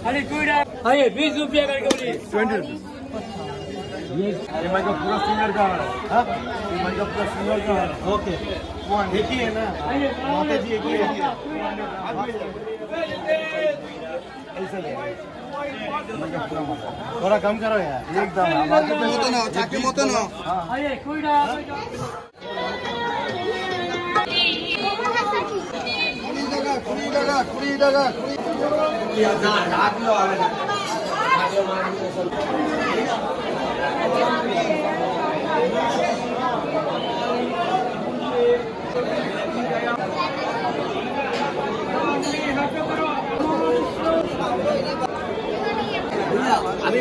अरे 20 रुपया करके बोलिए 20 रुपीज। ये माइक का पूरा सिंगर का है। हाँ ये माइक का पूरा सिंगर का है। ओके वो एक ही है ना माता जी एक ही है ऐसा ले थोड़ा कम करो यार एकदम मोतो ना चाके मोतो ना अरे कुड़ी लगा ये ना रात लो आ रहा अभी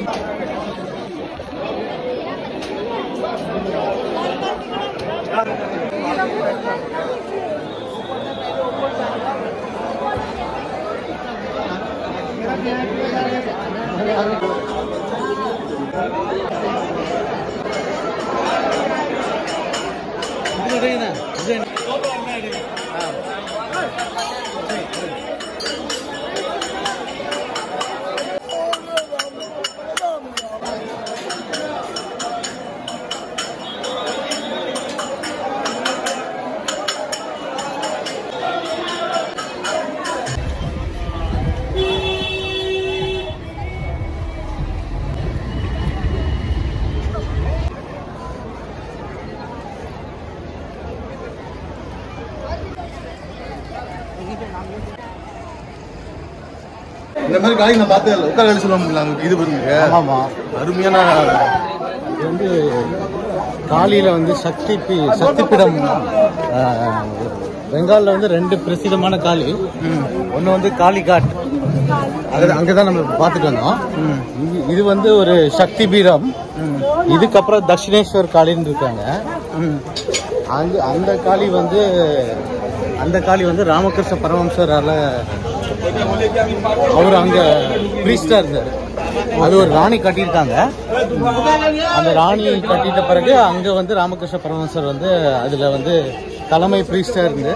இந்த மாதிரி காய் நான் பார்த்தே இல்லை உட்கார வேலை சொல்லுவாங்க இது பண்ணுங்க ஆமாம் அருமையான இது வந்து காளியில் வந்து சக்தி பீடம் பெங்காலில் வந்து 2 பிரசித்தமான காளி ஒன்று வந்து காளிகாட் அங்கே தான் நம்ம பார்த்துட்டு வந்தோம் இது வந்து ஒரு சக்தி பீடம் இதுக்கப்புறம் தட்சிணேஸ்வர் காளின்னு இருக்காங்க அந்த காளி வந்து ராமகிருஷ்ண பரமஹம்சரால அவர் அங்க பிரீஸ்டா இருந்தார் அது ஒரு ராணி கட்டியிருக்காங்க அந்த ராணி கட்டிட்ட பிறகு அங்க வந்து ராமகிருஷ்ண பரமஹம்சர் வந்து அதுல வந்து தலைமை பிரீஸ்டா இருந்து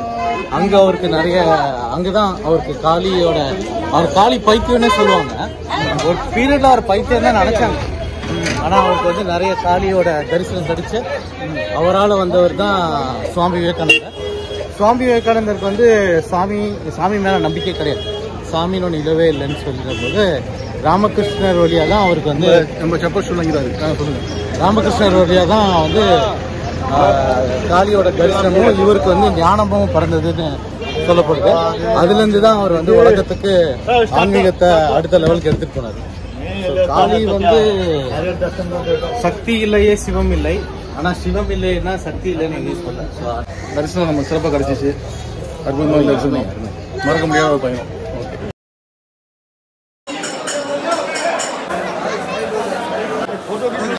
அங்க அவருக்கு நிறைய அங்கதான் அவருக்கு அவர் காளி பைத்தியம்னே சொல்லுவாங்க ஒரு பீரியட்ல அவர் பைத்தியம் தான் நினைச்சாங்க ஆனா அவருக்கு வந்து நிறைய காளியோட தரிசனம் கிடைச்சு அவரால் வந்தவர் தான் சுவாமி விவேகானந்தருக்கு வந்து சாமி மேல நம்பிக்கை கிடையாது சாமின்னு ஒன்று இல்லவே இல்லைன்னு சொல்லிற போது ராமகிருஷ்ணர் வழியா தான் அவருக்கு வந்து நம்ம சப்போஸ் சொல்லுங்கிறாரு சொல்லுங்க ராமகிருஷ்ணர் வழியா தான் வந்து காளியோட தரிசனமும் இவருக்கு வந்து ஞானமும் பிறந்ததுன்னு சொல்லப்படுது அதுல இருந்து தான் அவர் வந்து உலகத்துக்கு ஆன்மீகத்தை அடுத்த லெவலுக்கு எடுத்துட்டு போனாரு காளி வந்து சக்தி இல்லையே சிவம் இல்லை ஆனா சிவம் இல்லைன்னா சக்தி இல்லைன்னு யூஸ் பண்ணல தரிசனம் நம்ம சிறப்பாக கிடைச்சிச்சு அற்புதமாக தரிசனம் மறக்க முடியாத பயணம்